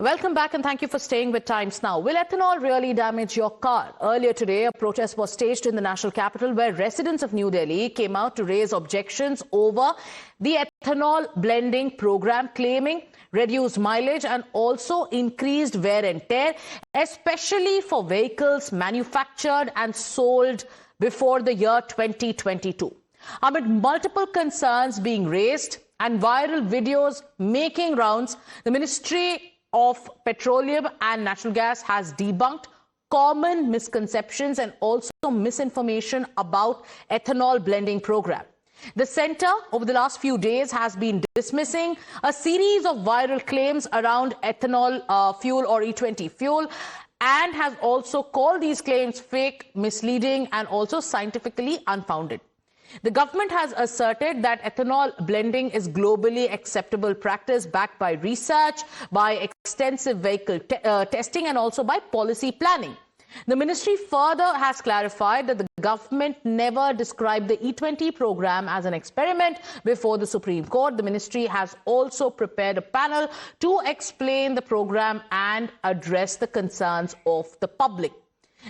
Welcome back and thank you for staying with Times Now. Will ethanol really damage your car? Earlier today, a protest was staged in the national capital where residents of New Delhi came out to raise objections over the ethanol blending program, claiming reduced mileage and also increased wear and tear, especially for vehicles manufactured and sold before the year 2022. Amid multiple concerns being raised and viral videos making rounds, the Ministry of Petroleum and Natural Gas has debunked common misconceptions and also misinformation about ethanol blending program. The centre over the last few days has been dismissing a series of viral claims around ethanol fuel or E20 fuel and has also called these claims fake, misleading and also scientifically unfounded. The government has asserted that ethanol blending is globally acceptable practice backed by research, by extensive vehicle testing and also by policy planning. The ministry further has clarified that the government never described the E20 program as an experiment before the Supreme Court. The ministry has also prepared a panel to explain the program and address the concerns of the public.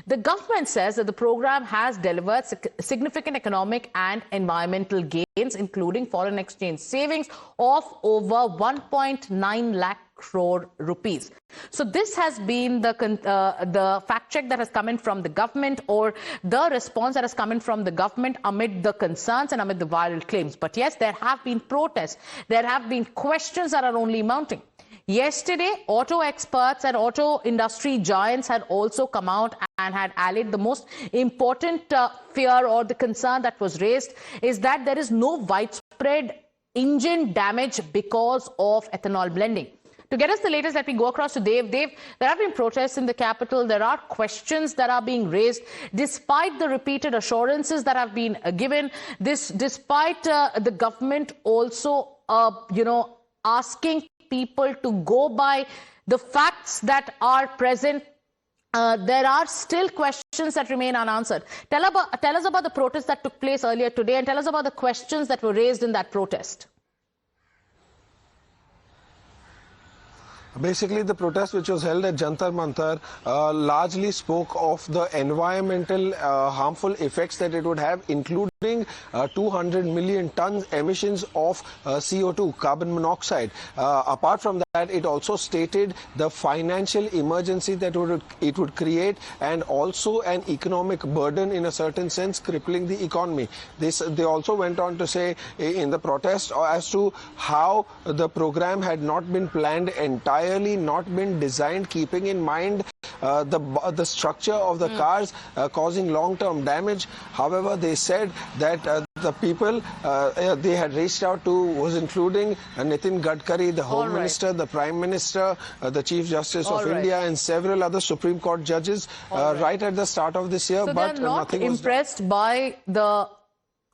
The government says that the program has delivered significant economic and environmental gains, including foreign exchange savings of over 1.9 lakh crore rupees. So this has been the fact check that has come in from the government, or the response that has come in from the government amid the concerns and amid the viral claims. But yes, there have been protests. There have been questions that are only mounting. Yesterday, auto experts and auto industry giants had also come out and had allayed the most important fear or the concern that was raised is that there is no widespread engine damage because of ethanol blending. To get us the latest, let me go across to Dev. Dev, there have been protests in the capital. There are questions that are being raised despite the repeated assurances that have been given. Despite the government also, asking people to go by the facts that are present. There are still questions that remain unanswered. Tell us about the protest that took place earlier today and tell us about the questions that were raised in that protest. Basically, the protest which was held at Jantar Mantar largely spoke of the environmental harmful effects that it would have, including 200 million tons emissions of CO2, carbon monoxide. Apart from that, it also stated the financial emergency that it would create and also an economic burden in a certain sense, crippling the economy. They also went on to say in the protest as to how the program had not been planned entirely, not been designed keeping in mind the structure of the cars causing long-term damage. However, they said that the people they had reached out to was including Nitin Gadkari, the Home Minister, the Prime Minister, the Chief Justice of India and several other Supreme Court judges right at the start of this year. So but they're not nothing was impressed by the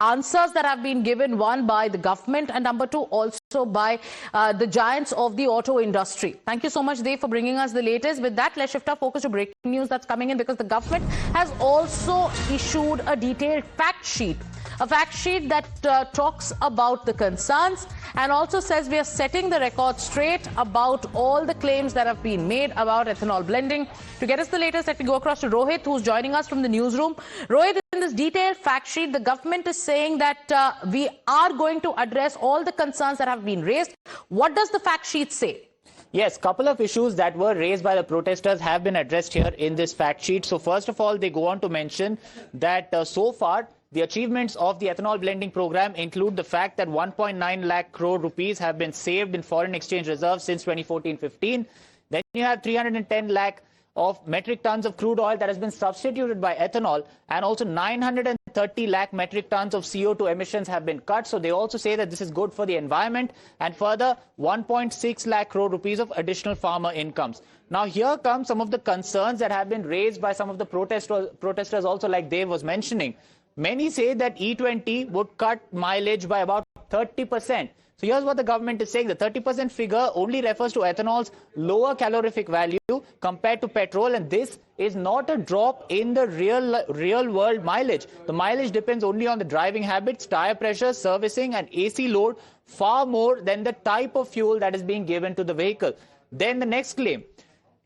answers that have been given, one by the government and number two also by the giants of the auto industry. Thank you so much, Dev, for bringing us the latest. With that, let's shift our focus to breaking news that's coming in because the government has also issued a detailed fact sheet. A fact sheet that talks about the concerns and also says we are setting the record straight about all the claims that have been made about ethanol blending. To get us the latest, let me go across to Rohit, who's joining us from the newsroom. Rohit, in this detailed fact sheet, the government is saying that we are going to address all the concerns that have been raised. What does the fact sheet say? Yes, couple of issues that were raised by the protesters have been addressed here in this fact sheet. So first of all, they go on to mention that so far, the achievements of the ethanol blending program include the fact that 1.9 lakh crore rupees have been saved in foreign exchange reserves since 2014-15. Then you have 310 lakh of metric tons of crude oil that has been substituted by ethanol, and also 930 lakh metric tons of CO2 emissions have been cut. So they also say that this is good for the environment, and further 1.6 lakh crore rupees of additional farmer incomes. Now here come some of the concerns that have been raised by some of the protesters also, like Dave was mentioning. Many say that E20 would cut mileage by about 30%. So here's what the government is saying. The 30% figure only refers to ethanol's lower calorific value compared to petrol, and this is not a drop in the real world mileage. The mileage depends only on the driving habits, tire pressure, servicing and AC load, far more than the type of fuel that is being given to the vehicle. Then the next claim,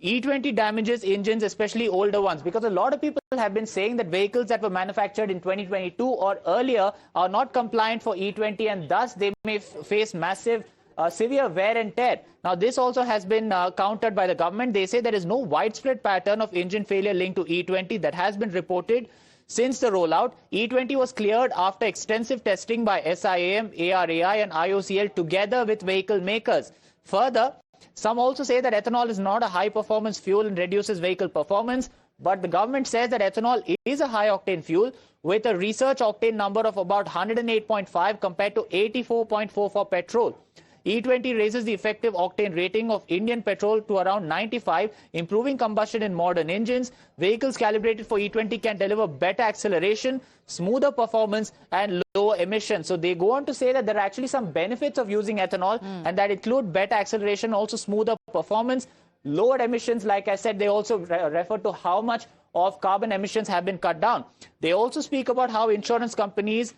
E20 damages engines, especially older ones, because a lot of people have been saying that vehicles that were manufactured in 2022 or earlier are not compliant for E20, and thus they may face massive severe wear and tear. Now, this also has been countered by the government. They say there is no widespread pattern of engine failure linked to E20 that has been reported since the rollout. E20 was cleared after extensive testing by SIAM, ARAI and IOCL together with vehicle makers. Further, some also say that ethanol is not a high-performance fuel and reduces vehicle performance, but the government says that ethanol is a high-octane fuel with a research octane number of about 108.5 compared to 84.4 for petrol. E20 raises the effective octane rating of Indian petrol to around 95, improving combustion in modern engines. Vehicles calibrated for E20 can deliver better acceleration, smoother performance and lower emissions. So they go on to say that there are actually some benefits of using ethanol and that include better acceleration, also smoother performance, lower emissions. Like I said, they also refer to how much of carbon emissions have been cut down. They also speak about how insurance companies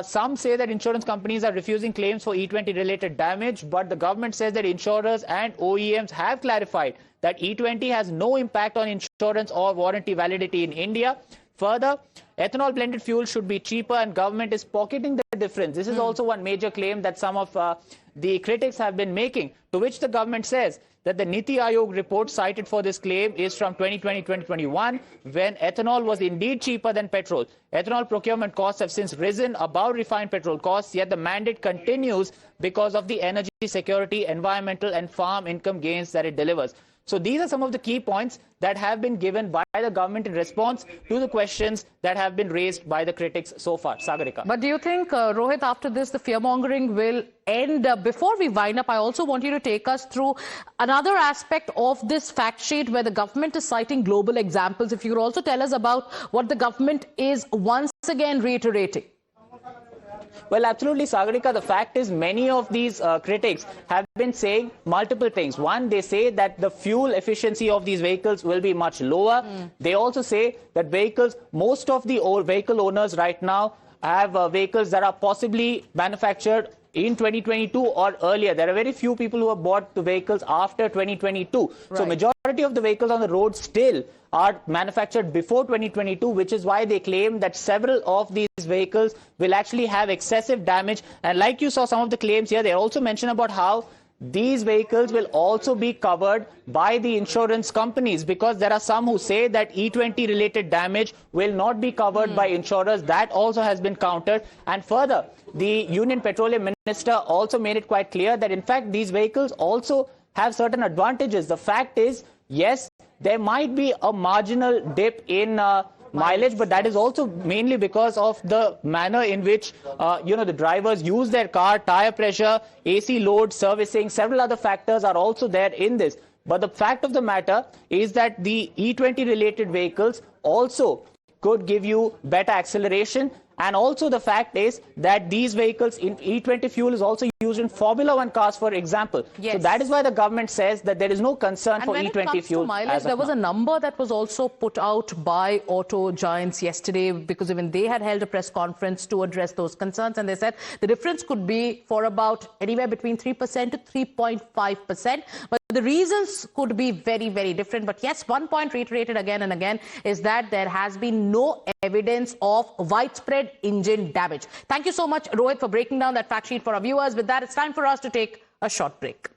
some say that insurance companies are refusing claims for E20 related damage, but the government says that insurers and OEMs have clarified that E20 has no impact on insurance or warranty validity in India. Further, ethanol blended fuel should be cheaper and government is pocketing the difference. This is also one major claim that some of the critics have been making, to which the government says that the Niti Aayog report cited for this claim is from 2020-2021, when ethanol was indeed cheaper than petrol. Ethanol procurement costs have since risen above refined petrol costs, yet the mandate continues because of the energy security, environmental and farm income gains that it delivers. So these are some of the key points that have been given by the government in response to the questions that have been raised by the critics so far. Sagarika. But do you think, Rohit, after this, the fear-mongering will end? Before we wind up, I also want you to take us through another aspect of this fact sheet where the government is citing global examples. If you could also tell us about what the government is once again reiterating. Well, absolutely, Sagarika. The fact is many of these critics have been saying multiple things. One, they say that the fuel efficiency of these vehicles will be much lower. They also say that most of the old vehicle owners right now have vehicles that are possibly manufactured in 2022 or earlier. There are very few people who have bought the vehicles after 2022. Right. So majority of the vehicles on the road still are manufactured before 2022, which is why they claim that several of these vehicles will actually have excessive damage. And like you saw some of the claims here, they also mention about how these vehicles will also be covered by the insurance companies, because there are some who say that E20 related damage will not be covered by insurers. That also has been countered. And further, the Union Petroleum Minister also made it quite clear that in fact these vehicles also have certain advantages. The fact is, yes, there might be a marginal dip in mileage, but that is also mainly because of the manner in which the drivers use their car, tire pressure, AC load, servicing, several other factors are also there in this. But the fact of the matter is that the E20 related vehicles also could give you better acceleration. And also the fact is that these vehicles in E20 fuel is also used in Formula One cars, for example. Yes. So that is why the government says that there is no concern for E20 fuel. Mileage, there was a number that was also put out by auto giants yesterday, because even they had held a press conference to address those concerns, and they said the difference could be for about anywhere between 3% to 3.5%. But the reasons could be very, very different. But yes, one point reiterated again and again is that there has been no evidence of widespread engine damage. Thank you so much, Rohit, for breaking down that fact sheet for our viewers. With that, it's time for us to take a short break.